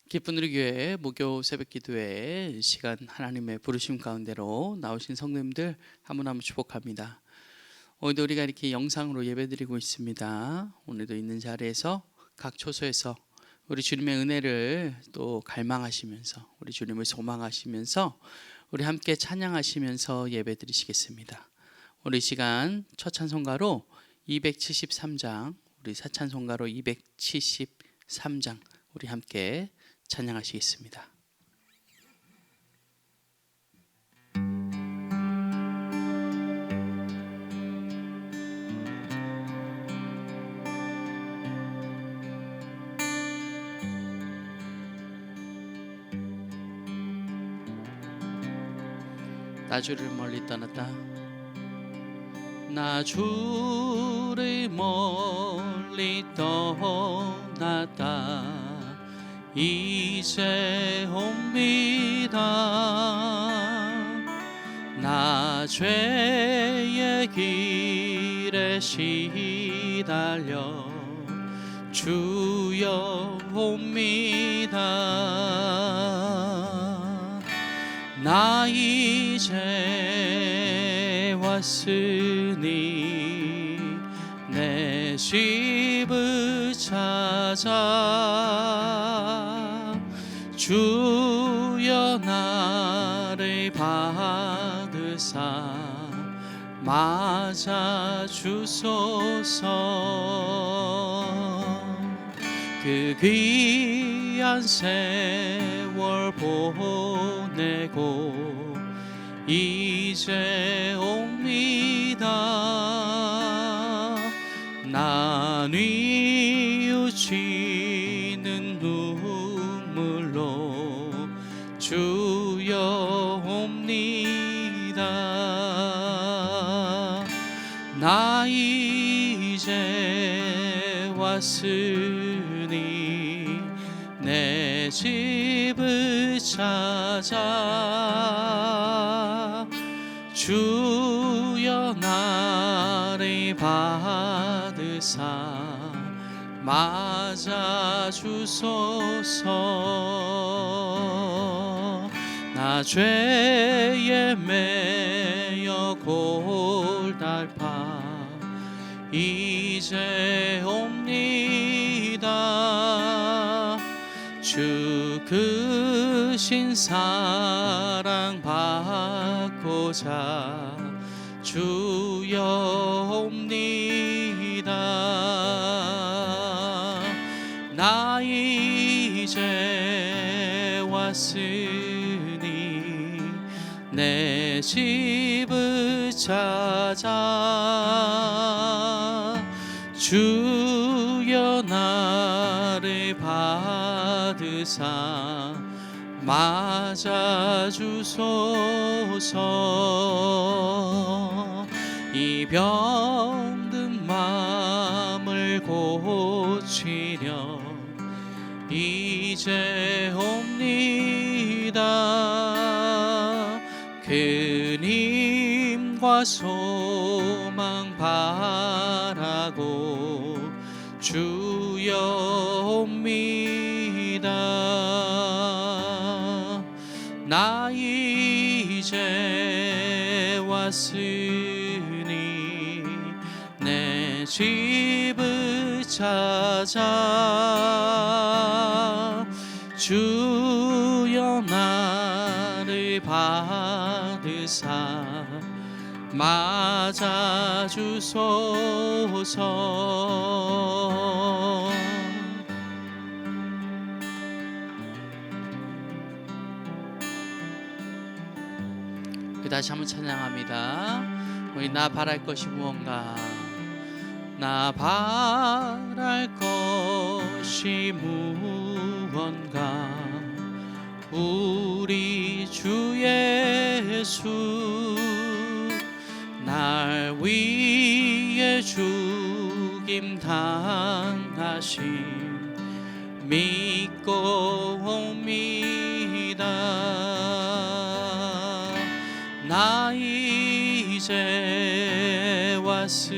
기쁜 우리 교회 목요 새벽 기도회 시간, 하나님의 부르심 가운데로 나오신 성도님들 한 분 한 분 축복합니다. 오늘도 우리가 이렇게 영상으로 예배드리고 있습니다. 오늘도 있는 자리에서 각 초소에서 우리 주님의 은혜를 또 갈망하시면서, 우리 주님을 소망하시면서 우리 함께 찬양하시면서 예배드리시겠습니다. 오늘 이 시간 첫 찬송가로 273장, 우리 사찬송가로 273장 우리 함께 찬양하시겠습니다. 나 주를 멀리 떠났다. 나 주를 멀리 떠났다. 이제 옵니다. 나 죄의 길에 시달려 주여 옵니다. 나 이제 왔으니 내 집을 찾아 주여 나를 받으사 맞아 주소서. 그 귀한 세월 보내고 이제 옵니다. 나 뉘우치는 눈물로 주여 옵니다. 나 이제 왔으니 내 집을 찾아 주여 나를 받으사 맞아 주소서. 나 죄에 매여 골달파 이제 옵니다. 주 크신 사랑 받고자 주여 옵니다. 나 이제 왔으니 내 집을 찾아 주여 나를 받으사 맞아 주소서. 이 병든 마음을 고치려 이제 옵니다. 큰 힘과 소망 바라고 주여 옵니다. 나 이제 왔으니 내 집을 찾아 주여 나를 받으사 맞아 주소서. 다시 한번 찬양합니다. 우리 나 바랄 것이 무언가, 나 바랄 것이 무언가, 우리 주 예수 날 위해 죽임 당하심 믿고 옵니다. 나 이제 왔으니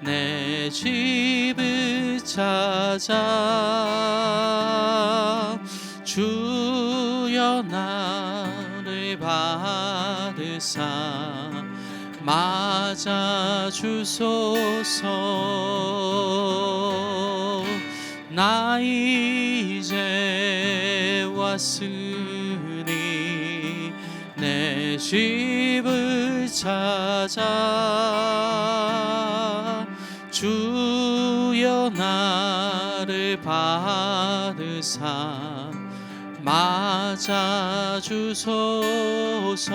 내 집을 찾아 주여 나를 받으사 맞아 주소서. 나 이제 왔으니 내 집을 찾아 주여 나를 받으사 맞아 주소서.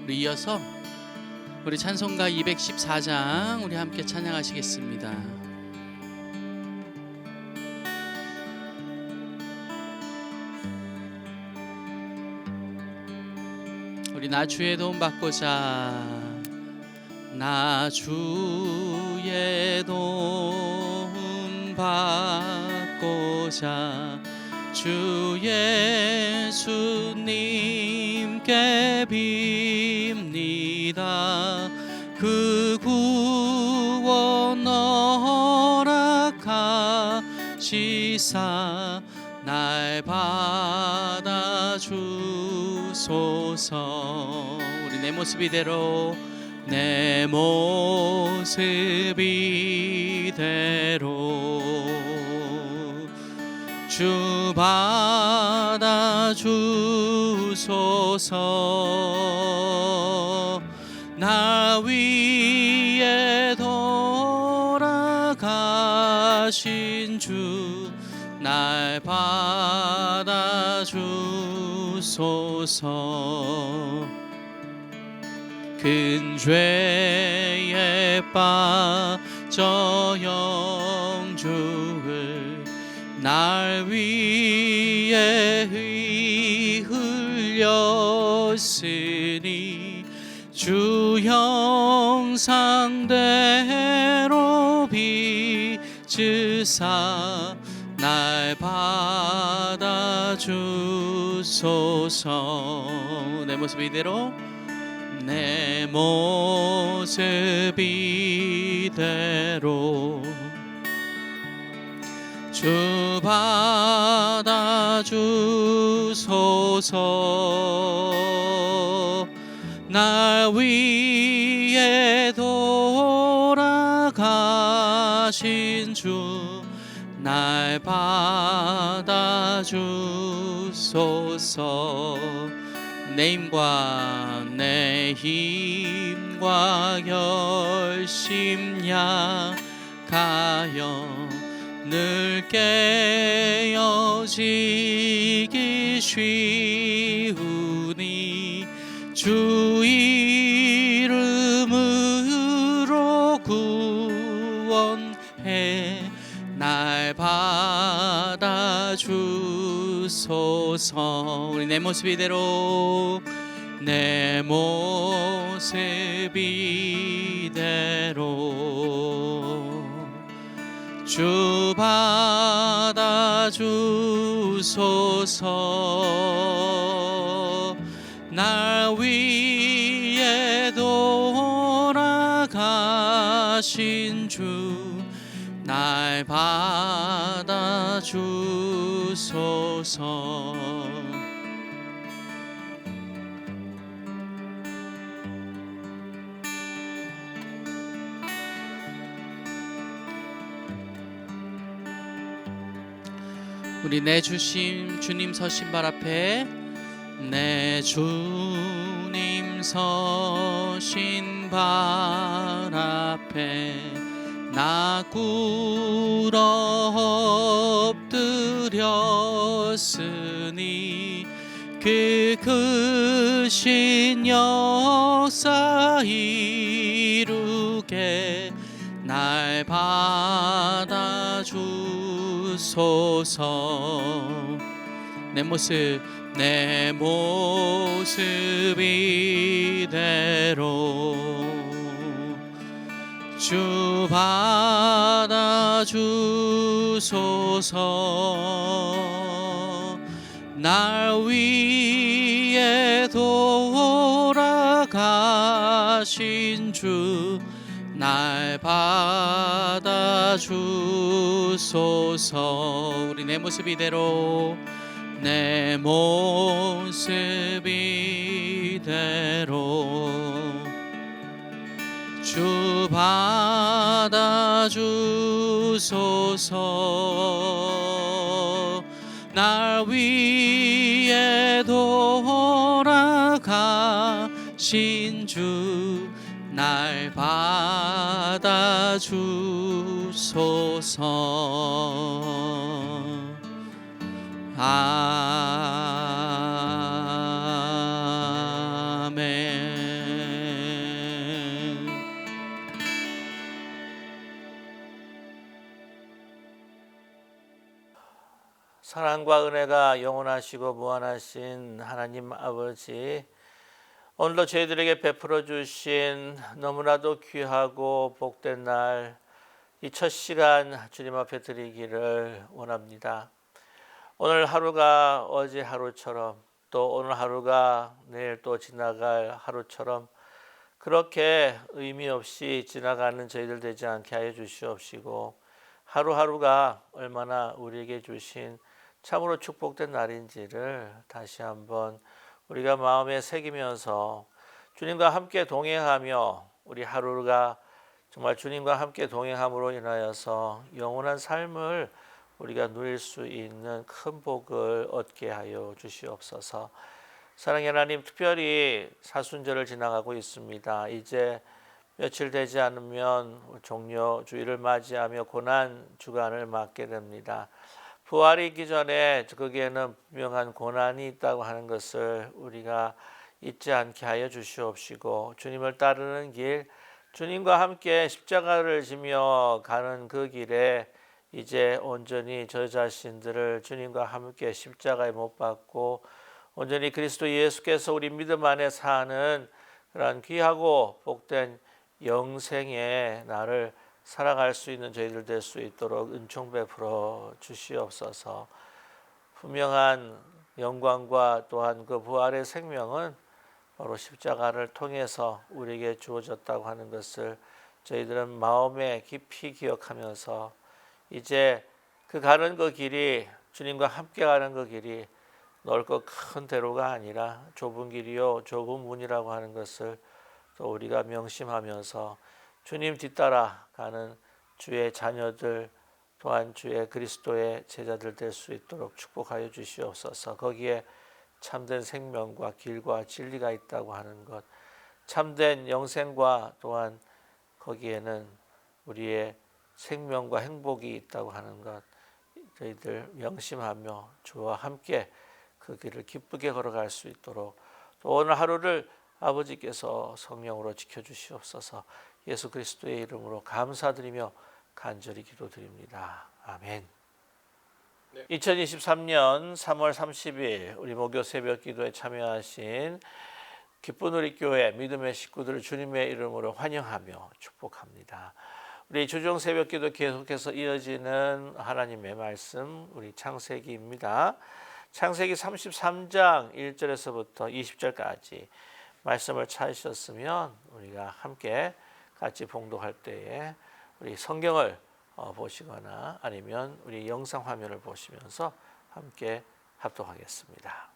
우리 이어서 우리 찬송가 214장 우리 함께 찬양하시겠습니다. 우리 나 주의 도움 받고자, 나 주의 도움 받고자 주 예수님께 빕니다. 그 구원 허락하시사 날 받아 주소서. 우리 내 모습 이대로, 내 모습 이대로 주 받아 주소서. 나 위에 돌아가신 주 날 받아 주소서. 큰 죄에 빠져 영주를 날 위해 흘렸으니 주 형상대로 빚으사 날 받아 주소서. 내 모습 이대로, 내 모습 이대로 주 받아 주소서. 날 위해 돌아가신 주 날 받아 주소서. 내 힘과 열심 약하여 늘 깨어지기 쉬우니 주 이름으로 구원해 날 받아 주소서. 우리 내 모습 이대로, 내 모습 이대로 주 받아 주소서. 날 위해 돌아가신 주 날 받아 주소서. 우리 내 주님 서신 발 앞에, 내 주님 서신 발 앞에 나 꿇어 엎드렸으니 그 크신 역사 이루게 날 받아 주소서. 내 모습 이대로 주 받아 주소서. 날 위해 돌아가신 주 날 받아주소서. 우리 내 모습 이대로 내 모습 이대로 주 받아주소서. 날 위해 돌아가신 주 날 받아주소서. 아멘. 사랑과 은혜가 영원하시고 무한하신 하나님 아버지, 오늘도 저희들에게 베풀어 주신 너무나도 귀하고 복된 날, 이 첫 시간 주님 앞에 드리기를 원합니다. 오늘 하루가 어제 하루처럼, 또 오늘 하루가 내일 또 지나갈 하루처럼 그렇게 의미 없이 지나가는 저희들 되지 않게 하여 주시옵시고, 하루하루가 얼마나 우리에게 주신 참으로 축복된 날인지를 다시 한번 우리가 마음에 새기면서 주님과 함께 동행하며 우리 하루가 정말 주님과 함께 동행함으로 인하여서 영원한 삶을 우리가 누릴 수 있는 큰 복을 얻게 하여 주시옵소서. 사랑의 하나님, 특별히 사순절을 지나가고 있습니다. 이제 며칠 되지 않으면 종려 주일을 맞이하며 고난 주간을 맞게 됩니다. 부활이 있기 전에 거기에는 분명한 고난이 있다고 하는 것을 우리가 잊지 않게 하여 주시옵시고, 주님을 따르는 길, 주님과 함께 십자가를 지며 가는 그 길에 이제 온전히 저 자신들을 주님과 함께 십자가에 못 박고 온전히 그리스도 예수께서 우리 믿음 안에 사는 그런 귀하고 복된 영생의 나를 살아갈 수 있는 저희들 될 수 있도록 은총 베풀어 주시옵소서. 분명한 영광과 또한 그 부활의 생명은 바로 십자가를 통해서 우리에게 주어졌다고 하는 것을 저희들은 마음에 깊이 기억하면서 이제 그 가는 그 길이, 주님과 함께 가는 그 길이 넓고 큰 대로가 아니라 좁은 길이요 좁은 문이라고 하는 것을 또 우리가 명심하면서 주님 뒤따라 가는 주의 자녀들, 또한 주의 그리스도의 제자들 될 수 있도록 축복하여 주시옵소서. 거기에 참된 생명과 길과 진리가 있다고 하는 것, 참된 영생과 또한 거기에는 우리의 생명과 행복이 있다고 하는 것, 저희들 명심하며 주와 함께 그 길을 기쁘게 걸어갈 수 있도록, 또 오늘 하루를 아버지께서 성령으로 지켜주시옵소서. 예수 그리스도의 이름으로 감사드리며 간절히 기도드립니다. 아멘. 2023년 3월 30일 우리 목요 새벽 기도에 참여하신 기쁜 우리 교회 믿음의 식구들을 주님의 이름으로 환영하며 축복합니다. 우리 주중 새벽 기도 계속해서 이어지는 하나님의 말씀, 우리 창세기입니다. 창세기 33장 1절에서부터 20절까지 말씀을 찾으셨으면 우리가 함께 같이 봉독할 때에 우리 성경을 보시거나 아니면 우리 영상 화면을 보시면서 함께 합독하겠습니다.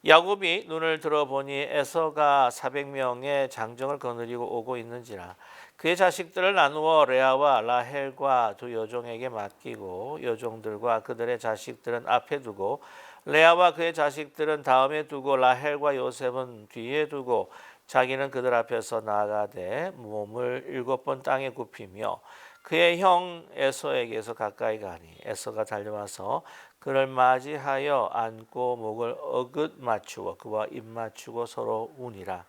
야곱이 눈을 들어보니 에서가 400명의 장정을 거느리고 오고 있는지라 그의 자식들을 나누어 레아와 라헬과 두 여종에게 맡기고 여종들과 그들의 자식들은 앞에 두고 레아와 그의 자식들은 다음에 두고 라헬과 요셉은 뒤에 두고 자기는 그들 앞에서 나아가되 몸을 7번 땅에 굽히며 그의 형 에서에게서 가까이 가니 에서가 달려와서 그를 맞이하여 안고 목을 어긋 맞추고 그와 입 맞추고 서로 우니라.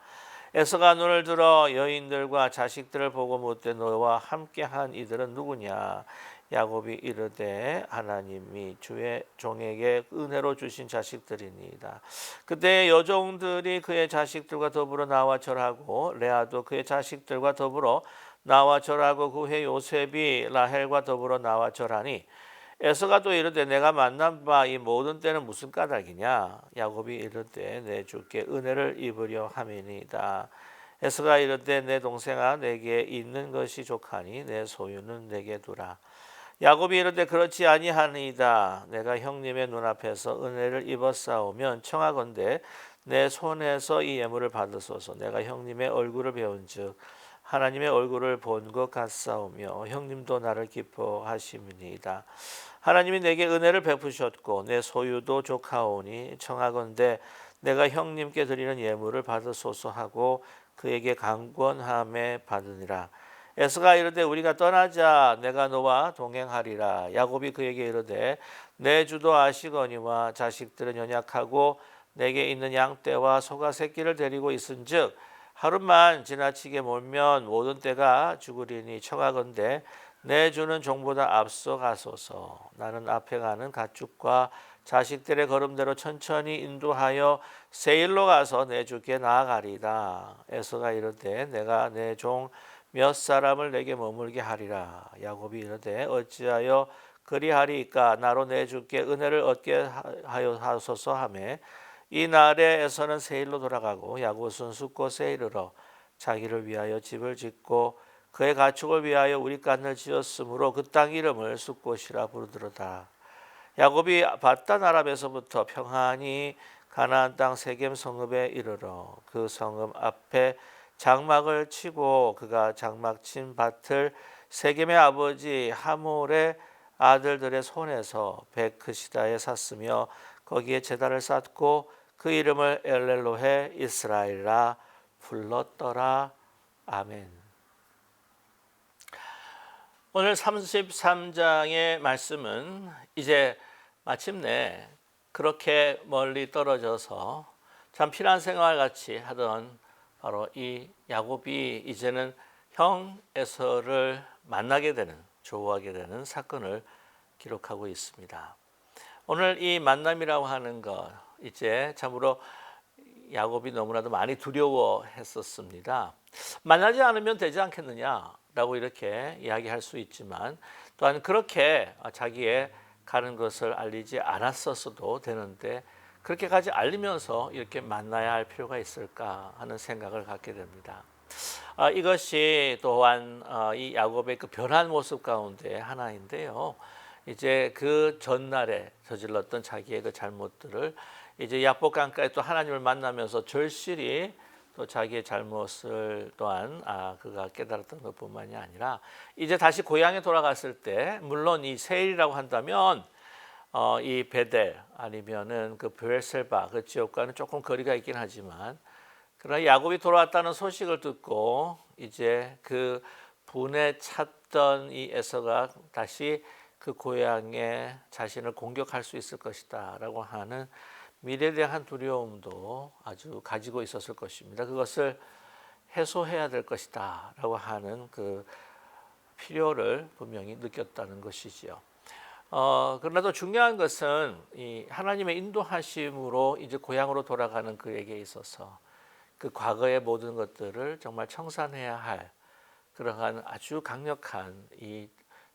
에서가 눈을 들어 여인들과 자식들을 보고 묻되 너와 함께한 이들은 누구냐? 야곱이 이르되 하나님이 주의 종에게 은혜로 주신 자식들이니이다. 그때 여종들이 그의 자식들과 더불어 나와 절하고 레아도 그의 자식들과 더불어 나와 절하고 그 후에 요셉이 라헬과 더불어 나와 절하니 에서가 또 이르되 내가 만난 바 이 모든 때는 무슨 까닭이냐. 야곱이 이르되 내 주께 은혜를 입으려 함이니이다. 에서가 이르되 내 동생아 내게 있는 것이 족하니 내 소유는 내게 두라. 야곱이 이르되 그렇지 아니하니이다. 내가 형님의 눈앞에서 은혜를 입었사오면 청하건대 내 손에서 이 예물을 받으소서. 내가 형님의 얼굴을 배운즉 하나님의 얼굴을 본 것 같사오며 형님도 나를 기뻐하심이니이다. 하나님이 내게 은혜를 베푸셨고 내 소유도 족하오니 청하건대 내가 형님께 드리는 예물을 받으소서 하고 그에게 강권함에 받으니라. 에서가 이르되 우리가 떠나자. 내가 너와 동행하리라. 야곱이 그에게 이르되 내 주도 아시거니와 자식들은 연약하고 내게 있는 양떼와 소가 새끼를 데리고 있은즉 하루만 지나치게 몰면 모든 떼가 죽으리니 청하건대 내 주는 종보다 앞서 가소서. 나는 앞에 가는 가축과 자식들의 걸음대로 천천히 인도하여 세일로 가서 내 주께 나아가리다. 에서가 이르되 내가 내 종 몇 사람을 내게 머물게 하리라. 야곱이 이르되 어찌하여 그리하리이까. 나로 내 주께 은혜를 얻게 하여 하소서 하매 이 날에 에서는 세일로 돌아가고 야곱은 숫곳에 이르러 자기를 위하여 집을 짓고 그의 가축을 위하여 우리간을 지었으므로 그 땅 이름을 숫곳이라 부르더라. 야곱이 바단 아람에서부터 평안히 가나안 땅 세겜 성읍에 이르러 그 성읍 앞에 장막을 치고 그가 장막 친 밭을 세겜의 아버지 하몰의 아들들의 손에서 베크시다에 샀으며 거기에 제단을 쌓고 그 이름을 엘렐로헤 이스라엘이라 불렀더라. 아멘. 오늘 33장의 말씀은 이제 마침내 그렇게 멀리 떨어져서 참 피난 생활 같이 하던 바로 이 야곱이 이제는 형 에서를 만나게 되는, 조우하게 되는 사건을 기록하고 있습니다. 오늘 이 만남이라고 하는 것, 이제 참으로 야곱이 너무나도 많이 두려워했었습니다. 만나지 않으면 되지 않겠느냐라고 이렇게 이야기할 수 있지만 또한 그렇게 자기의 가는 것을 알리지 않았었어도 되는데 그렇게까지 알리면서 이렇게 만나야 할 필요가 있을까 하는 생각을 갖게 됩니다. 이것이 또한 이 야곱의 그 변한 모습 가운데 하나인데요. 이제 그 전날에 저질렀던 자기의 그 잘못들을 이제 야복 강가에 또 하나님을 만나면서 절실히 또 자기의 잘못을 또한 그가 깨달았던 것뿐만이 아니라 이제 다시 고향에 돌아갔을 때 물론 이 세일이라고 한다면 이 베델 아니면은 그 브엘셀바 그 지역과는 조금 거리가 있긴 하지만 그러나 야곱이 돌아왔다는 소식을 듣고 이제 그 분에 찼던 이 에서가 다시 그 고향에 자신을 공격할 수 있을 것이다라고 하는 미래에 대한 두려움도 아주 가지고 있었을 것입니다. 그것을 해소해야 될 것이다라고 하는 그 필요를 분명히 느꼈다는 것이지요. 그러나 또 중요한 것은 이 하나님의 인도하심으로 이제 고향으로 돌아가는 그에게 있어서 그 과거의 모든 것들을 정말 청산해야 할 그러한 아주 강력한 이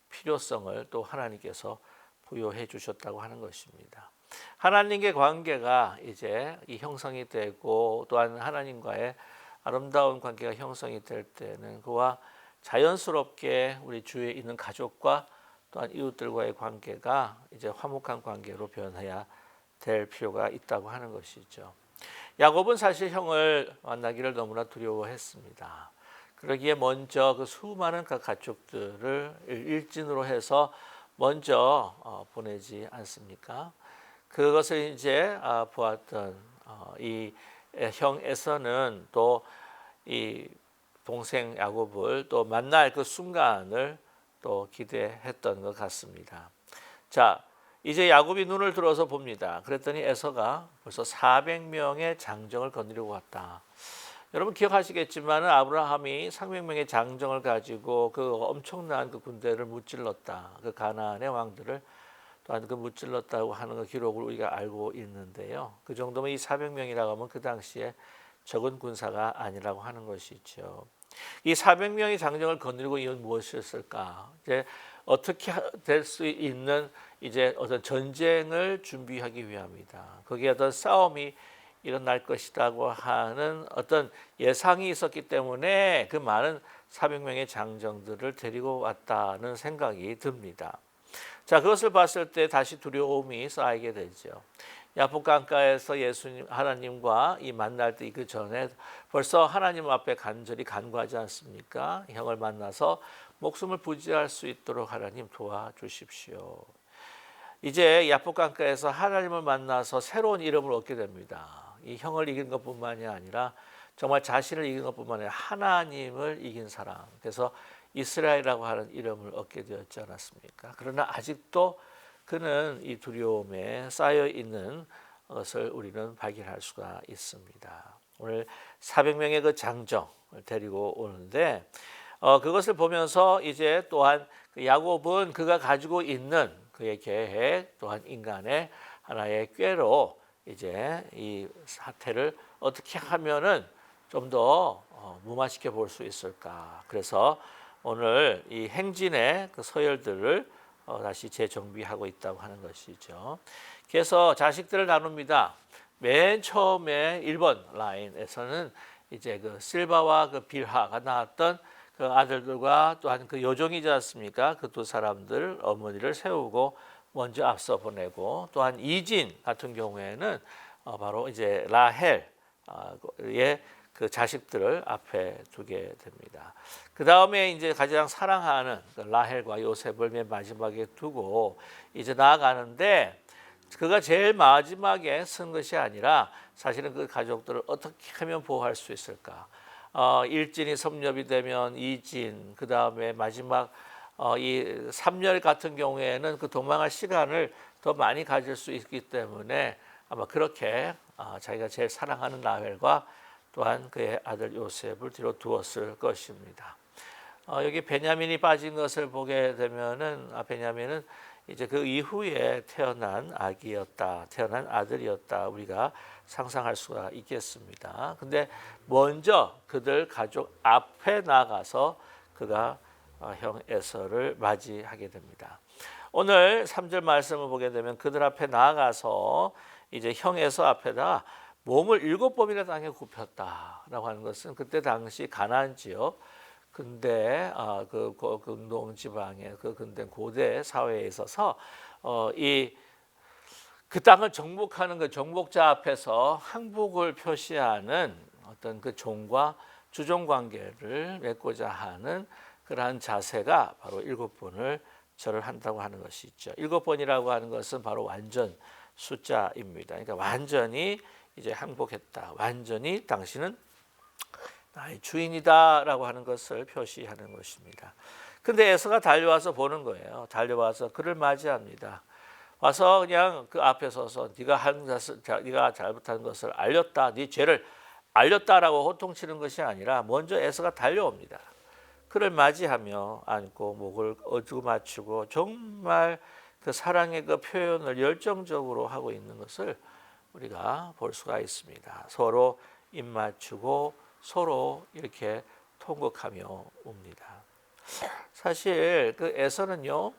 필요성을 또 하나님께서 부여해 주셨다고 하는 것입니다. 하나님과의 관계가 이제 이 형성이 되고 또한 하나님과의 아름다운 관계가 형성이 될 때는 그와 자연스럽게 우리 주위에 있는 가족과 또한 이웃들과의 관계가 이제 화목한 관계로 변해야 될 필요가 있다고 하는 것이죠. 야곱은 사실 형을 만나기를 너무나 두려워했습니다. 그러기에 먼저 그 수많은 그 가축들을 일진으로 해서 먼저 보내지 않습니까? 그것을 이제 보았던 이 형 에서는 또 이 동생 야곱을 또 만날 그 순간을 또 기대했던 것 같습니다. 자, 이제 야곱이 눈을 들어서 봅니다. 그랬더니 에서가 벌써 400명의 장정을 거느리고 왔다. 여러분 기억하시겠지만 아브라함이 300명의 장정을 가지고 그 엄청난 그 군대를 무찔렀다. 그 가나안의 왕들을 또한 그 무찔렀다고 하는 그 기록을 우리가 알고 있는데요. 그 정도면 이 400명이라고 하면 그 당시에 적은 군사가 아니라고 하는 것이죠. 이 400명의 장정을 거느리고 이건 무엇이었을까? 이제 어떻게 될 수 있는 이제 어떤 전쟁을 준비하기 위함이다. 거기에 어떤 싸움이 일어날 것이라고 하는 어떤 예상이 있었기 때문에 그 많은 400명의 장정들을 데리고 왔다는 생각이 듭니다. 자, 그것을 봤을 때 다시 두려움이 쌓이게 되죠. 야복강가에서 예수님 하나님과 이 만날 때 그 전에 벌써 하나님 앞에 간절히 간구하지 않습니까? 형을 만나서 목숨을 부지할 수 있도록 하나님 도와주십시오. 이제 야복강가에서 하나님을 만나서 새로운 이름을 얻게 됩니다. 이 형을 이긴 것뿐만이 아니라 정말 자신을 이긴 것뿐만 아니라 하나님을 이긴 사람. 그래서 이스라엘이라고 하는 이름을 얻게 되었지 않았습니까? 그러나 아직도 그는 이 두려움에 쌓여 있는 것을 우리는 발견할 수가 있습니다. 오늘 400명의 그 장정을 데리고 오는데 그것을 보면서 이제 또한 그 야곱은 그가 가지고 있는 그의 계획 또한 인간의 하나의 꾀로 이제 이 사태를 어떻게 하면은 좀 더 무마시켜 볼 수 있을까. 그래서 오늘 이 행진의 그 서열들을 다시 재정비하고 있다고 하는 것이죠. 그래서 자식들을 나눕니다. 맨 처음에 1번 라인에서는 이제 그 실바와 그 빌하가 낳았던 그 아들들과 또한 그 여종이지 않습니까? 그 두 사람들 어머니를 세우고 먼저 앞서 보내고 또한 이진 같은 경우에는 바로 이제 라헬의 그 자식들을 앞에 두게 됩니다. 그 다음에 이제 가장 사랑하는 라헬과 요셉을 맨 마지막에 두고 이제 나아가는데 그가 제일 마지막에 쓴 것이 아니라 사실은 그 가족들을 어떻게 하면 보호할 수 있을까? 일진이 섭렵이 되면 이진, 그 다음에 마지막 이 3열 같은 경우에는 그 도망할 시간을 더 많이 가질 수 있기 때문에 아마 그렇게 자기가 제일 사랑하는 라헬과 또한 그의 아들 요셉을 뒤로 두었을 것입니다. 여기 베냐민이 빠진 것을 보게 되면은 베냐민은 이제 그 이후에 태어난 아기였다, 태어난 아들이었다 우리가 상상할 수가 있겠습니다. 근데 먼저 그들 가족 앞에 나가서 그가 형 에서를 맞이하게 됩니다. 오늘 3절 말씀을 보게 되면 그들 앞에 나가서 이제 형 에서 앞에다 몸을 7번이나 땅에 굽혔다라고 하는 것은 그때 당시 가나안 지역 근대 그 근동 지방의 그 근대 고대 사회에 있어서 이 그 땅을 정복하는 그 정복자 앞에서 항복을 표시하는 어떤 그 종과 주종 관계를 맺고자 하는 그러한 자세가 바로 7번을 절을 한다고 하는 것이 있죠. 7번이라고 하는 것은 바로 완전 숫자입니다. 그러니까 완전히 이제 항복했다. 완전히 당신은 나의 주인이다라고 하는 것을 표시하는 것입니다. 근데 에서가 달려와서 보는 거예요. 달려와서 그를 맞이합니다. 와서 그냥 그 앞에 서서 네가 잘못한 것을 알렸다. 네 죄를 알렸다라고 호통치는 것이 아니라 먼저 에서가 달려옵니다. 그를 맞이하며 안고 목을 어두고 맞추고 정말 그 사랑의 그 표현을 열정적으로 하고 있는 것을 우리가 볼 수가 있습니다. 서로 입 맞추고 서로 이렇게 통곡하며 옵니다. 사실 그 에서는요,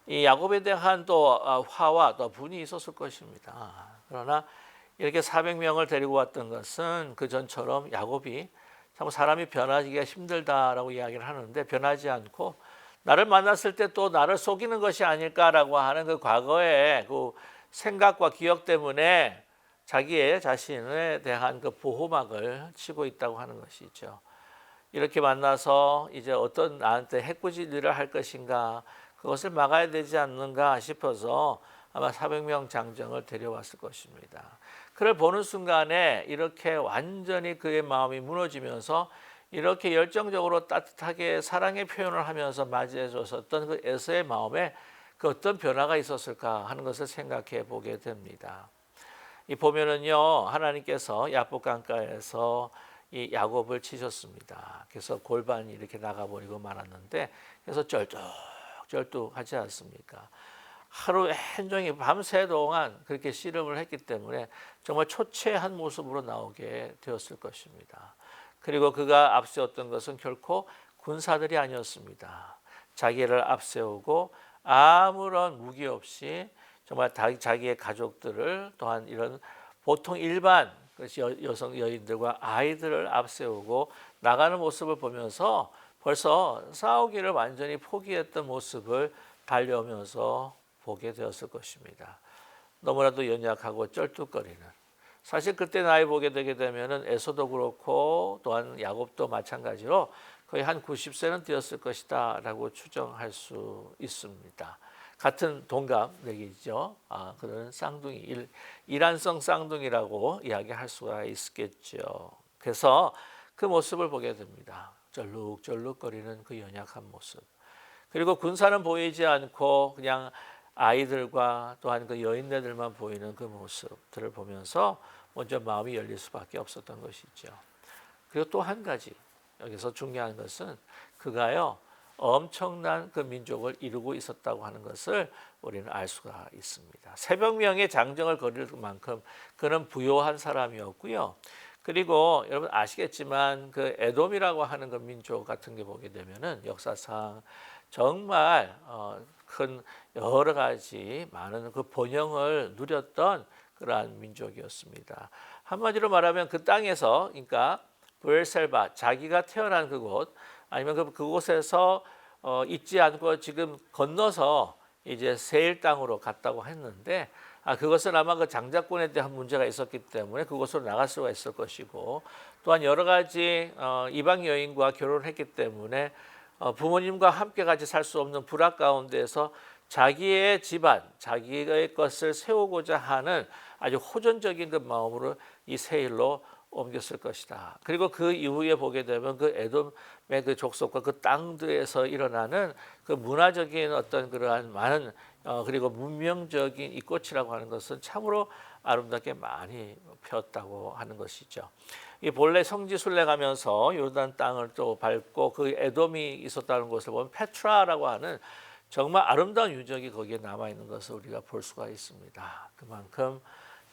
이 야곱에 대한 또 화와 또 분이 있었을 것입니다. 그러나 이렇게 400명을 데리고 왔던 것은 그 전처럼 야곱이 참 사람이 변하기가 힘들다라고 이야기를 하는데 변하지 않고 나를 만났을 때 또 나를 속이는 것이 아닐까라고 하는 그 과거의 그 생각과 기억 때문에 자기의 자신에 대한 그 보호막을 치고 있다고 하는 것이죠. 이렇게 만나서 이제 어떤 나한테 해코지를 할 것인가 그것을 막아야 되지 않는가 싶어서 아마 400명 장정을 데려왔을 것입니다. 그를 보는 순간에 이렇게 완전히 그의 마음이 무너지면서 이렇게 열정적으로 따뜻하게 사랑의 표현을 하면서 맞이해 줬었던 그 에서의 마음에 그 어떤 변화가 있었을까 하는 것을 생각해 보게 됩니다. 이 보면은요, 하나님께서 야복강가에서 이 야곱을 치셨습니다. 그래서 골반이 이렇게 나가버리고 말았는데, 그래서 쩔뚝하지 않습니까? 하루 온종일 밤새 동안 그렇게 씨름을 했기 때문에 정말 초췌한 모습으로 나오게 되었을 것입니다. 그리고 그가 앞세웠던 것은 결코 군사들이 아니었습니다. 자기를 앞세우고 아무런 무기 없이 정말 자기의 가족들을 또한 이런 보통 일반 그것이 여성 여인들과 아이들을 앞세우고 나가는 모습을 보면서 벌써 싸우기를 완전히 포기했던 모습을 달려오면서 보게 되었을 것입니다. 너무나도 연약하고 쩔뚝거리는, 사실 그때 나이 보게 되게 되면은 에서도 그렇고 또한 야곱도 마찬가지로 거의 한 90세는 되었을 것이다라고 추정할 수 있습니다. 같은 동갑내기죠. 그런 쌍둥이, 일란성 쌍둥이라고 이야기할 수가 있겠죠. 그래서 그 모습을 보게 됩니다. 쩔룩쩔룩거리는 그 연약한 모습. 그리고 군사는 보이지 않고 그냥 아이들과 또한 그 여인네들만 보이는 그 모습들을 보면서 먼저 마음이 열릴 수밖에 없었던 것이죠. 그리고 또 한 가지 여기서 중요한 것은 그가요 엄청난 그 민족을 이루고 있었다고 하는 것을 우리는 알 수가 있습니다. 새벽명의 장정을 거릴 만큼 그는 부요한 사람이었고요. 그리고 여러분 아시겠지만 그 에돔이라고 하는 그 민족 같은 게 보게 되면은 역사상 정말 큰 여러 가지 많은 그 번영을 누렸던 그러한 민족이었습니다. 한마디로 말하면 그 땅에서, 그러니까 브엘셀바 자기가 태어난 그곳 아니면 그곳에서 있지 않고 지금 건너서 이제 세일 땅으로 갔다고 했는데 그것은 아마 그 장자권에 대한 문제가 있었기 때문에 그곳으로 나갈 수가 있을 것이고, 또한 여러 가지 이방 여인과 결혼을 했기 때문에 부모님과 함께 같이 살 수 없는 불악 가운데에서 자기의 집안, 자기의 것을 세우고자 하는 아주 호전적인 그 마음으로 이 세일로 옮겼을 것이다. 그리고 그 이후에 보게 되면 그 에돔의 그 족속과 그 땅들에서 일어나는 그 문화적인 어떤 그러한 많은 그리고 문명적인 이 꽃이라고 하는 것은 참으로 아름답게 많이 폈다고 하는 것이죠. 이 본래 성지 순례가면서 요르단 땅을 또 밟고 그 에돔이 있었다는 것을 보면 페트라라고 하는 정말 아름다운 유적이 거기에 남아 있는 것을 우리가 볼 수가 있습니다. 그만큼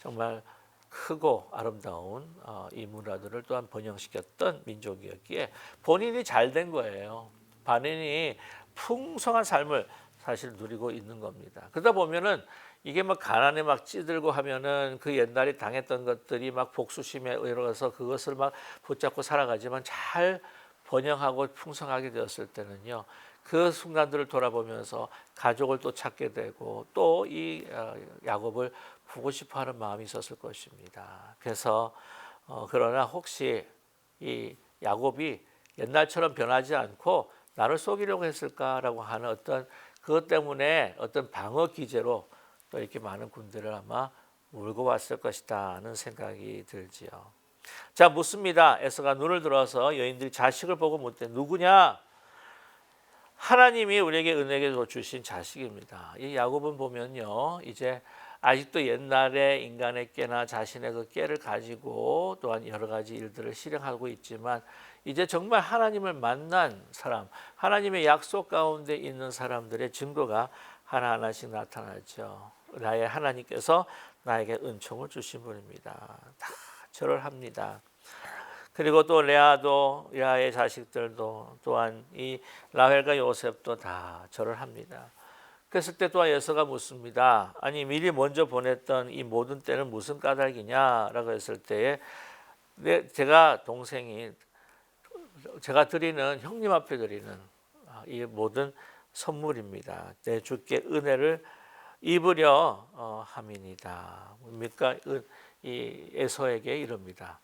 정말 크고 아름다운 이 문화들을 또한 번영시켰던 민족이었기에 본인이 잘 된 거예요. 본인이 풍성한 삶을 사실 누리고 있는 겁니다. 그러다 보면은 이게 막 가난에 막 찌들고 하면은 그 옛날에 당했던 것들이 막 복수심에 의해서 그것을 막 붙잡고 살아가지만 잘 번영하고 풍성하게 되었을 때는요. 그 순간들을 돌아보면서 가족을 또 찾게 되고 또 이 야곱을 보고 싶어하는 마음이 있었을 것입니다. 그래서 그러나 혹시 이 야곱이 옛날처럼 변하지 않고 나를 속이려고 했을까라고 하는 어떤 그것 때문에 어떤 방어 기제로 또 이렇게 많은 군대를 아마 몰고 왔을 것이다 하는 생각이 들지요. 자, 묻습니다. 에서가 눈을 들어서 여인들이 자식을 보고 묻되 누구냐? 하나님이 우리에게 은혜로 주신 자식입니다. 이 야곱은 보면요, 이제 아직도 옛날에 인간의 깨나 자신의 그 깨를 가지고 또한 여러 가지 일들을 실행하고 있지만 이제 정말 하나님을 만난 사람, 하나님의 약속 가운데 있는 사람들의 증거가 하나하나씩 나타나죠. 나의 하나님께서 나에게 은총을 주신 분입니다. 다 절을 합니다. 그리고 또 레아의 자식들도 또한 이 라헬과 요셉도 다 절을 합니다. 그랬을 때 또한 에서가 묻습니다. 아니 미리 먼저 보냈던 이 모든 때는 무슨 까닭이냐라고 했을 때에 제가 드리는 형님 앞에 드리는 이 모든 선물입니다. 내 주께 은혜를 입으려 함이니이다. 뭡니까? 이 에서에게 이릅니다.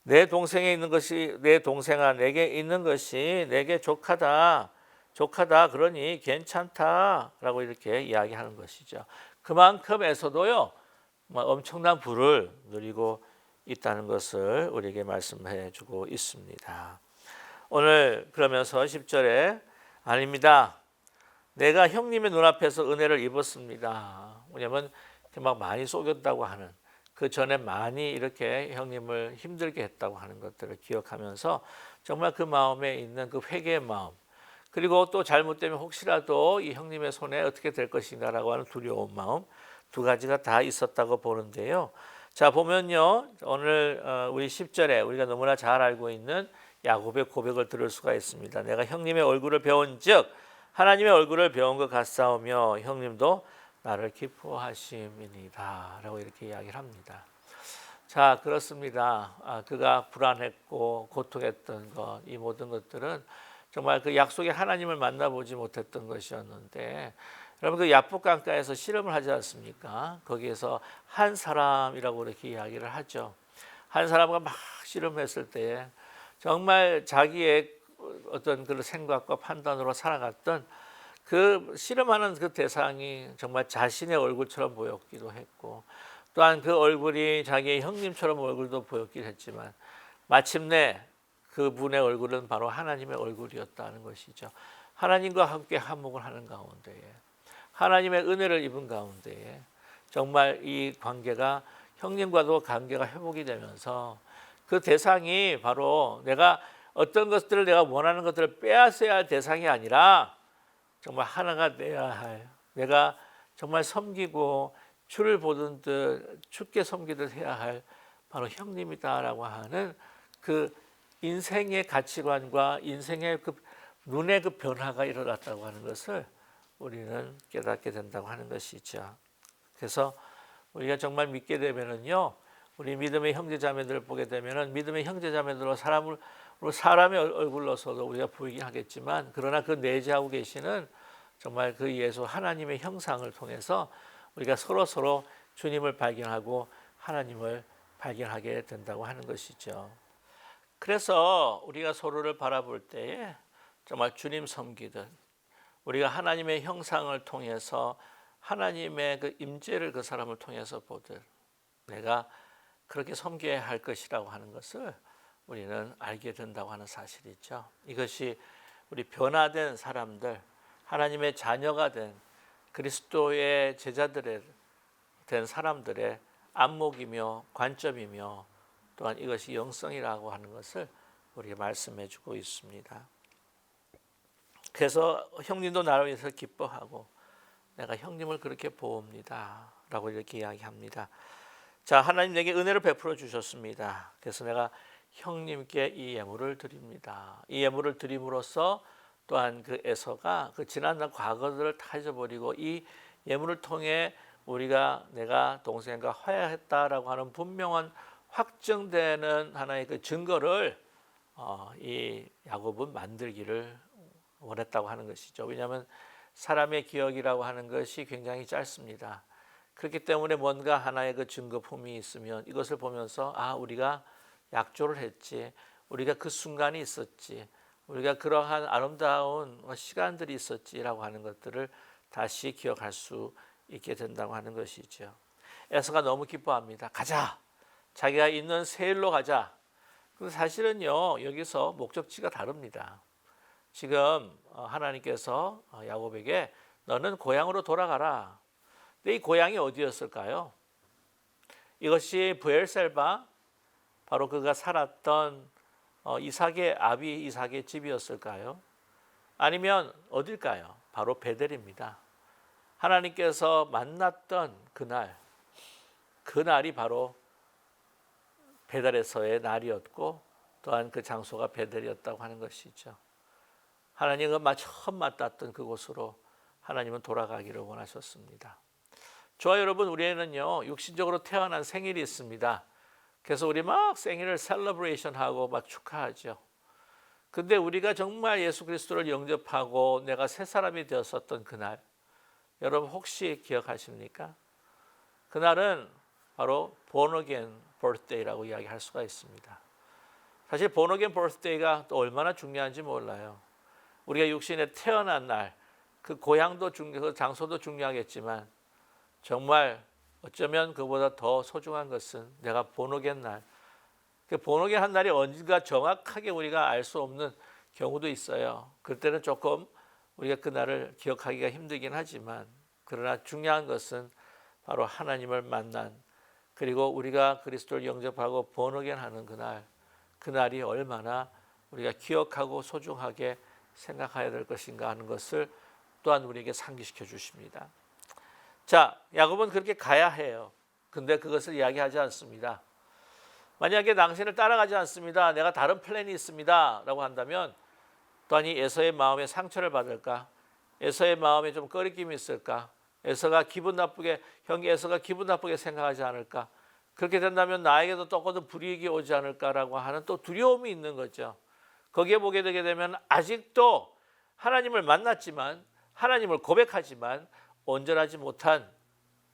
내 동생아 내게 있는 것이 내게 족하다 그러니 괜찮다라고 이렇게 이야기하는 것이죠. 그만큼 에서도요 엄청난 부를 누리고 있다는 것을 우리에게 말씀해 주고 있습니다. 오늘 그러면서 10절에 아닙니다. 내가 형님의 눈앞에서 은혜를 입었습니다. 왜냐하면 막 많이 속였다고 하는 그 전에 많이 이렇게 형님을 힘들게 했다고 하는 것들을 기억하면서 정말 그 마음에 있는 그 회개의 마음, 그리고 또 잘못되면 혹시라도 이 형님의 손에 어떻게 될 것인가라고 하는 두려운 마음, 두 가지가 다 있었다고 보는데요. 자, 보면요, 오늘 우리 10절에 우리가 너무나 잘 알고 있는 야곱의 고백을 들을 수가 있습니다. 내가 형님의 얼굴을 배운 즉 하나님의 얼굴을 배운 것 같사오며 형님도 나를 기뻐하심이니라 라고 이렇게 이야기를 합니다. 자, 그렇습니다. 그가 불안했고 고통했던 것, 이 모든 것들은 정말 그 약속의 하나님을 만나보지 못했던 것이었는데, 여러분 그 야복 강가에서 실험을 하지 않습니까? 거기에서 한 사람이라고 이렇게 이야기를 하죠. 한 사람과 막 실험했을 때 정말 자기의 어떤 그런 생각과 판단으로 살아갔던 그 실험하는 그 대상이 정말 자신의 얼굴처럼 보였기도 했고, 또한 그 얼굴이 자기의 형님처럼 얼굴도 보였긴 했지만 마침내 그분의 얼굴은 바로 하나님의 얼굴이었다는 것이죠. 하나님과 함께 한몫을 하는 가운데에, 하나님의 은혜를 입은 가운데에 정말 이 관계가, 형님과도 관계가 회복이 되면서 그 대상이 바로 내가 어떤 것들을, 내가 원하는 것들을 빼앗아야 할 대상이 아니라 정말 하나가 돼야 할, 내가 정말 섬기고 주를 보던 듯 주께 섬기듯 해야 할 바로 형님이다라고 하는 그 인생의 가치관과 인생의 그 눈의 그 변화가 일어났다고 하는 것을 우리는 깨닫게 된다고 하는 것이죠. 그래서 우리가 정말 믿게 되면은요, 우리 믿음의 형제자매들을 보게 되면은 믿음의 형제자매들로 사람의 얼굴로서도 우리가 보이긴 하겠지만, 그러나 그 내재하고 계시는 정말 그 예수 하나님의 형상을 통해서 우리가 서로 주님을 발견하고 하나님을 발견하게 된다고 하는 것이죠. 그래서 우리가 서로를 바라볼 때에 정말 주님 섬기듯 우리가 하나님의 형상을 통해서 하나님의 그 임재를 그 사람을 통해서 보듯 내가 그렇게 섬겨야 할 것이라고 하는 것을 우리는 알게 된다고 하는 사실이죠. 이것이 우리 변화된 사람들, 하나님의 자녀가 된 그리스도의 제자들의 된 사람들의 안목이며 관점이며, 또한 이것이 영성이라고 하는 것을 우리에게 말씀해 주고 있습니다. 그래서 형님도 나를 위해서 기뻐하고 내가 형님을 그렇게 보옵니다 라고 이렇게 이야기합니다. 자, 하나님 내게 은혜를 베풀어 주셨습니다. 그래서 내가 형님께 이 예물을 드립니다. 이 예물을 드림으로써 또한 그 에서가 그 지난날 과거들을 다 잊어버리고 이 예물을 통해 내가 동생과 화해했다라고 하는 분명한 확정되는 하나의 그 증거를 이 야곱은 만들기를 원했다고 하는 것이죠. 왜냐하면 사람의 기억이라고 하는 것이 굉장히 짧습니다. 그렇기 때문에 뭔가 하나의 그 증거품이 있으면 이것을 보면서 우리가 약조를 했지, 우리가 그 순간이 있었지, 우리가 그러한 아름다운 시간들이 있었지라고 하는 것들을 다시 기억할 수 있게 된다고 하는 것이죠. 에서가 너무 기뻐합니다. 가자, 자기가 있는 세일로 가자. 근데 사실은요, 여기서 목적지가 다릅니다. 지금 하나님께서 야곱에게 너는 고향으로 돌아가라. 근데 이 고향이 어디였을까요? 이것이 브엘셀바, 바로 그가 살았던 이삭의 아비 이삭의 집이었을까요? 아니면 어딜까요? 바로 베델입니다. 하나님께서 만났던 그날이 바로 베델에서의 날이었고, 또한 그 장소가 베델이었다고 하는 것이죠. 하나님과 처음 만났던 그곳으로 하나님은 돌아가기를 원하셨습니다. 저와 여러분, 우리에는요 육신적으로 태어난 생일이 있습니다. 그래서 우리 막 생일을 셀러브레이션하고 막 축하하죠. 근데 우리가 정말 예수 그리스도를 영접하고 내가 새 사람이 되었었던 그날, 여러분 혹시 기억하십니까? 그날은 바로 born again birthday라고 이야기할 수가 있습니다. 사실 born again birthday가 또 얼마나 중요한지 몰라요. 우리가 육신에 태어난 날, 그 고향도 그 장소도 중요하겠지만 정말 어쩌면 그보다 더 소중한 것은 내가 born again 날, 그 born again 한 날이 언젠가 정확하게 우리가 알 수 없는 경우도 있어요. 그때는 조금 우리가 그 날을 기억하기가 힘들긴 하지만, 그러나 중요한 것은 바로 하나님을 만난, 그리고 우리가 그리스도를 영접하고 born again 하는 그날이 얼마나 우리가 기억하고 소중하게 생각해야 될 것인가 하는 것을 또한 우리에게 상기시켜 주십니다. 자, 야곱은 그렇게 가야 해요. 근데 그것을 이야기하지 않습니다. 만약에 당신을 따라가지 않습니다, 내가 다른 플랜이 있습니다 라고 한다면 또한 이 에서의 마음에 상처를 받을까? 에서의 마음에 좀 꺼리낌이 있을까? 에서가 기분 나쁘게, 형이 에서가 기분 나쁘게 생각하지 않을까? 그렇게 된다면 나에게도 똑같은 불이익이 오지 않을까라고 하는 또 두려움이 있는 거죠. 거기에 보게 되게 되면 아직도 하나님을 만났지만, 하나님을 고백하지만 온전하지 못한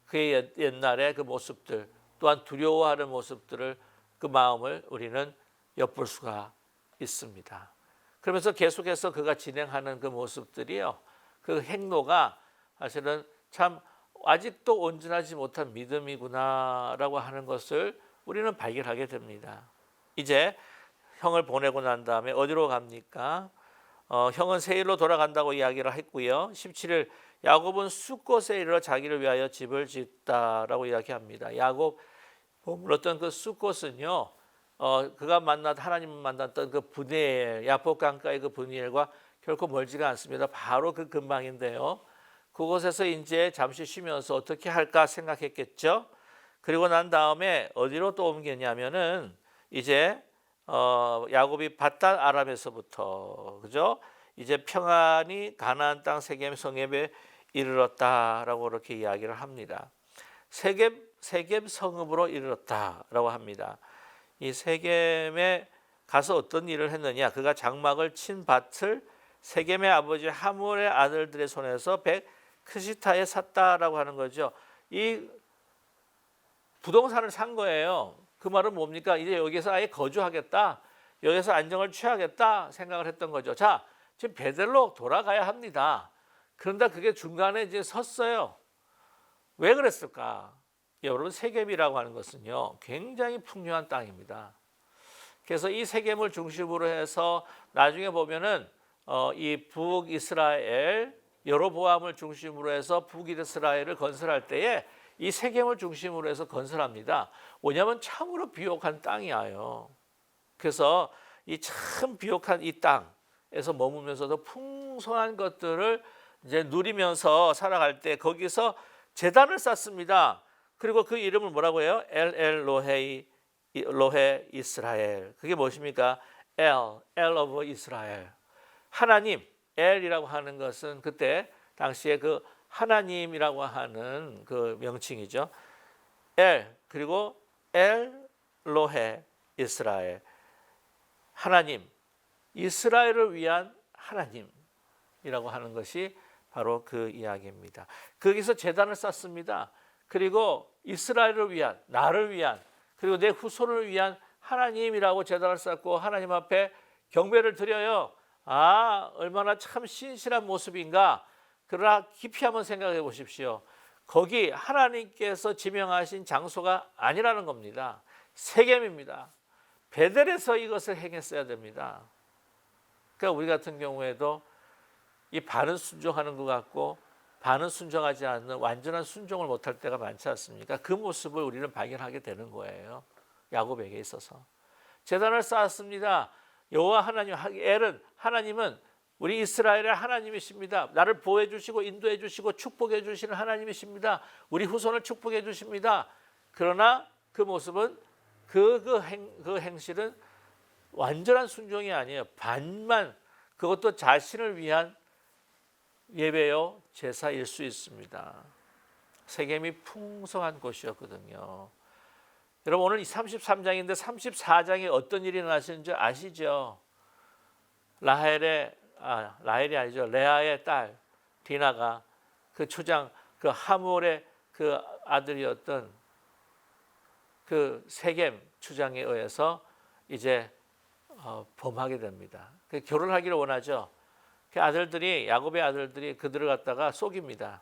그의 옛날의 그 모습들, 또한 두려워하는 모습들을, 그 마음을 우리는 엿볼 수가 있습니다. 그러면서 계속해서 그가 진행하는 그 모습들이요, 그 행로가 사실은 참 아직도 온전하지 못한 믿음이구나라고 하는 것을 우리는 발견하게 됩니다. 이제 형을 보내고 난 다음에 어디로 갑니까? 형은 세일로 돌아간다고 이야기를 했고요. 17일 야곱은 숫곳에 이르러 자기를 위하여 집을 짓다라고 이야기합니다. 야곱 머물렀던 그 숫곳은요, 그가 하나님을 만났던 그 브니엘, 야복 강가의 그 브니엘과 결코 멀지가 않습니다. 바로 그 근방인데요. 그곳에서 이제 잠시 쉬면서 어떻게 할까 생각했겠죠. 그리고 난 다음에 어디로 또 옮겼냐면은 이제 야곱이 밧단 아람에서부터, 그죠? 이제 평안히 가나안 땅 세겜 성읍에 이르렀다라고 그렇게 이야기를 합니다. 세겜 성읍으로 이르렀다라고 합니다. 이 세겜에 가서 어떤 일을 했느냐? 그가 장막을 친 밭을 세겜의 아버지 하몰의 아들들의 손에서 크시타에 샀다라고 하는 거죠. 이 부동산을 산 거예요. 그 말은 뭡니까? 이제 여기서 아예 거주하겠다, 여기서 안정을 취하겠다 생각을 했던 거죠. 자, 지금 베델로 돌아가야 합니다. 그런데 그게 중간에 이제 섰어요. 왜 그랬을까? 여러분, 세겜이라고 하는 것은요, 굉장히 풍요한 땅입니다. 그래서 이 세겜을 중심으로 해서 나중에 보면은 이 북이스라엘, 여로보암을 중심으로 해서 북이스라엘을 건설할 때에 이 세겜을 중심으로 해서 건설합니다. 왜냐하면 참으로 비옥한 땅이에요. 그래서 이 참 비옥한 이 땅에서 머물면서도 풍성한 것들을 이제 누리면서 살아갈 때 거기서 제단을 쌓습니다. 그리고 그 이름을 뭐라고 해요? 로헤 이스라엘. 그게 무엇입니까? 엘 오브 이스라엘. 하나님, 엘이라고 하는 것은 그때 당시에 그 하나님이라고 하는 그 명칭이죠. 엘, 그리고 로헤 이스라엘. 하나님, 이스라엘을 위한 하나님이라고 하는 것이 바로 그 이야기입니다. 거기서 제단을 쌓습니다. 그리고 이스라엘을 위한, 나를 위한, 그리고 내 후손을 위한 하나님이라고 제단을 쌓고 하나님 앞에 경배를 드려요. 아, 얼마나 참 신실한 모습인가. 그러나 깊이 한번 생각해 보십시오. 거기 하나님께서 지명하신 장소가 아니라는 겁니다. 세겜입니다. 베델에서 이것을 행했어야 됩니다. 그러니까 우리 같은 경우에도 이 반은 순종하는 것 같고 반은 순종하지 않는 완전한 순종을 못할 때가 많지 않습니까? 그 모습을 우리는 발견하게 되는 거예요. 야곱에게 있어서. 제단을 쌓았습니다. 여호와 하나님, 하나님은 우리 이스라엘의 하나님이십니다. 나를 보호해 주시고 인도해 주시고 축복해 주시는 하나님이십니다. 우리 후손을 축복해 주십니다. 그러나 그 모습은 그 행실은 완전한 순종이 아니에요. 반만, 그것도 자신을 위한 예배요 제사일 수 있습니다. 세겜이 풍성한 곳이었거든요. 여러분, 오늘 33장인데 34장에 어떤 일이 일어나시는지 아시죠? 라헬이 아니죠. 레아의 딸 디나가 그 초장, 그 하몰의 그 아들이었던 그 세겜 추장에 의해서 이제 범하게 됩니다. 결혼하기를 원하죠. 그 아들들이, 야곱의 아들들이 그들을 갖다가 속입니다.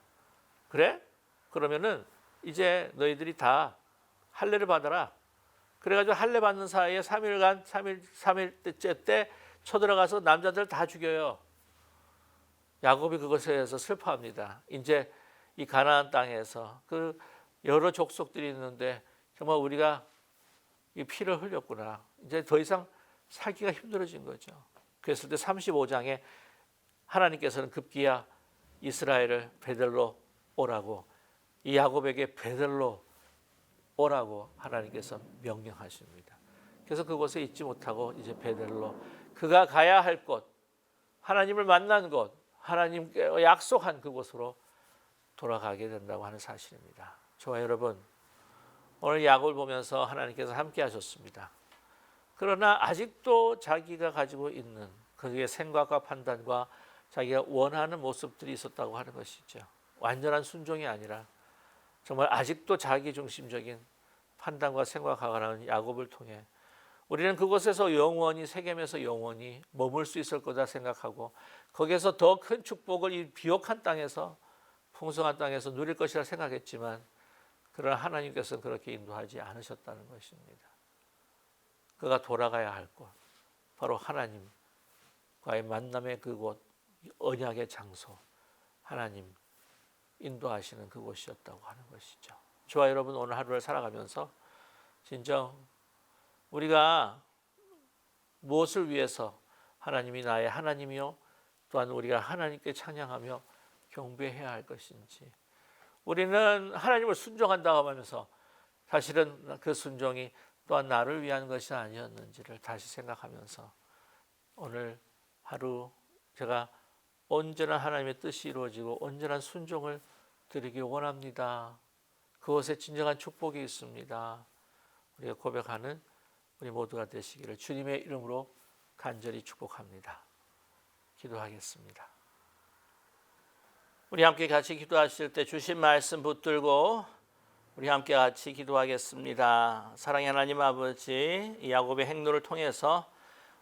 그래? 그러면은 이제 너희들이 다 할례를 받아라. 그래가지고 할례 받는 사이에 3일째 때 쳐들어가서 남자들 다 죽여요. 야곱이 그것에 대해서 슬퍼합니다. 이제 이 가나안 땅에서 그 여러 족속들이 있는데 정말 우리가 이 피를 흘렸구나. 이제 더 이상 살기가 힘들어진 거죠. 그랬을 때 35장에 하나님께서는 급기야 이스라엘을 베델로 오라고, 이 야곱에게 베델로 오라고 하나님께서 명령하십니다. 그래서 그곳에 있지 못하고 이제 베델로, 그가 가야 할 곳, 하나님을 만난 곳, 하나님께 약속한 그곳으로 돌아가게 된다고 하는 사실입니다. 저와 여러분, 오늘 야곱을 보면서 하나님께서 함께 하셨습니다. 그러나 아직도 자기가 가지고 있는 그의 생각과 판단과 자기가 원하는 모습들이 있었다고 하는 것이죠. 완전한 순종이 아니라 정말 아직도 자기 중심적인 판단과 생각하는 야곱을 통해 우리는 그곳에서 영원히, 세겜에서 영원히 머물 수 있을 거다 생각하고 거기에서 더 큰 축복을 이 비옥한 땅에서, 풍성한 땅에서 누릴 것이라 생각했지만, 그러나 하나님께서는 그렇게 인도하지 않으셨다는 것입니다. 그가 돌아가야 할 곳, 바로 하나님과의 만남의 그곳, 언약의 장소, 하나님 인도하시는 그곳이었다고 하는 것이죠. 저와 여러분, 오늘 하루를 살아가면서 진정 우리가 무엇을 위해서 하나님이 나의 하나님이요, 또한 우리가 하나님께 찬양하며 경배해야 할 것인지, 우리는 하나님을 순종한다고 하면서 사실은 그 순종이 또한 나를 위한 것이 아니었는지를 다시 생각하면서 오늘 하루 제가 온전한 하나님의 뜻이 이루어지고 온전한 순종을 드리기 원합니다. 그것에 진정한 축복이 있습니다. 우리가 고백하는 우리 모두가 되시기를 주님의 이름으로 간절히 축복합니다. 기도하겠습니다. 우리 함께 같이 기도하실 때 주신 말씀 붙들고 우리 함께 같이 기도하겠습니다. 사랑의 하나님 아버지, 이 야곱의 행로를 통해서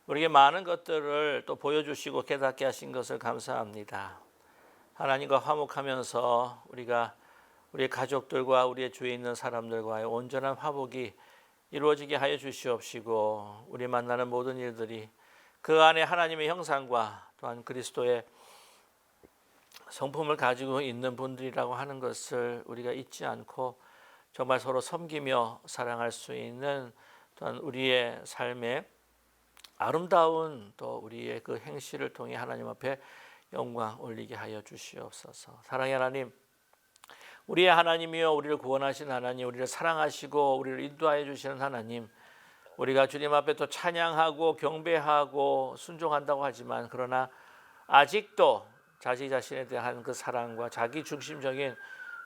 우리에게 많은 것들을 또 보여주시고 깨닫게 하신 것을 감사합니다. 하나님과 화목하면서 우리가 우리의 가족들과 우리의 주위에 있는 사람들과의 온전한 화목이 이루어지게 하여 주시옵시고, 우리 만나는 모든 일들이 그 안에 하나님의 형상과 또한 그리스도의 성품을 가지고 있는 분들이라고 하는 것을 우리가 잊지 않고 정말 서로 섬기며 사랑할 수 있는, 또한 우리의 삶의 아름다운 또 우리의 그 행실을 통해 하나님 앞에 영광 올리게 하여 주시옵소서. 사랑의 하나님, 우리의 하나님이여, 우리를 구원하신 하나님, 우리를 사랑하시고 우리를 인도하여 주시는 하나님, 우리가 주님 앞에 또 찬양하고 경배하고 순종한다고 하지만, 그러나 아직도 자기 자신에 대한 그 사랑과 자기 중심적인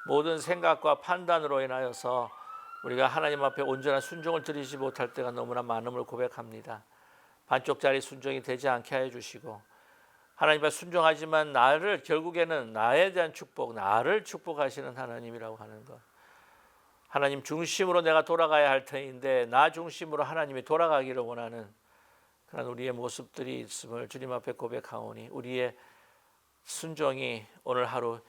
모든 생각과 판단으로 인하여서 우리가 하나님 앞에 온전한 순종을 드리지 못할 때가 너무나 많음을 고백합니다. 반쪽짜리 순종이 되지 않게 하여 주시고, 하나님 앞에 순종하지만 결국에는 나에 대한 축복, 나를 축복하시는 하나님이라고 하는 것, 하나님 중심으로 내가 돌아가야 할 터인데 나 중심으로 하나님이 돌아가기를 원하는 그런 우리의 모습들이 있음을 주님 앞에 고백하오니, 우리의 순종이 오늘 하루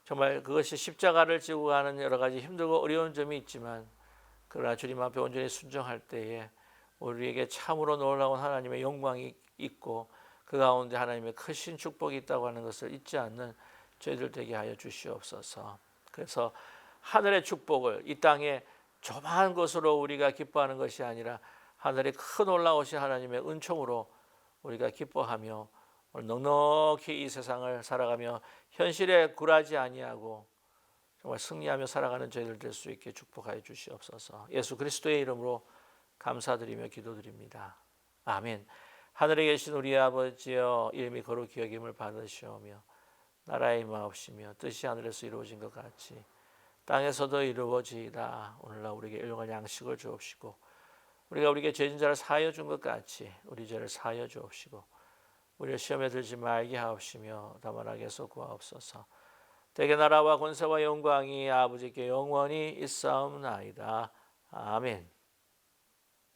정말 그것이 십자가를 지고 가는 여러 가지 힘들고 어려운 점이 있지만, 그러나 주님 앞에 온전히 순종할 때에 우리에게 참으로 놀라운 하나님의 영광이 있고 그 가운데 하나님의 크신 축복이 있다고 하는 것을 잊지 않는 저희들 되게 하여 주시옵소서. 그래서 하늘의 축복을 이 땅에 조그마한 것으로 우리가 기뻐하는 것이 아니라 하늘의 큰 놀라우신 하나님의 은총으로 우리가 기뻐하며 오늘 넉넉히 이 세상을 살아가며 현실에 굴하지 아니하고 정말 승리하며 살아가는 저희들 될 수 있게 축복하여 주시옵소서. 예수 그리스도의 이름으로 감사드리며 기도드립니다. 아멘. 하늘에 계신 우리 아버지여, 이름이 거룩히 여김을 받으시오며 나라의 임하옵시며 뜻이 하늘에서 이루어진 것 같이 땅에서도 이루어지이다. 오늘날 우리에게 일용할 양식을 주옵시고, 우리가 우리에게 죄진 자를 사하여 준 것 같이 우리 죄를 사하여 주옵시고, 우리를 시험에 들지 말게 하옵시며 다만 악에서 구하옵소서. 대개 나라와 권세와 영광이 아버지께 영원히 있사옵나이다. 아멘.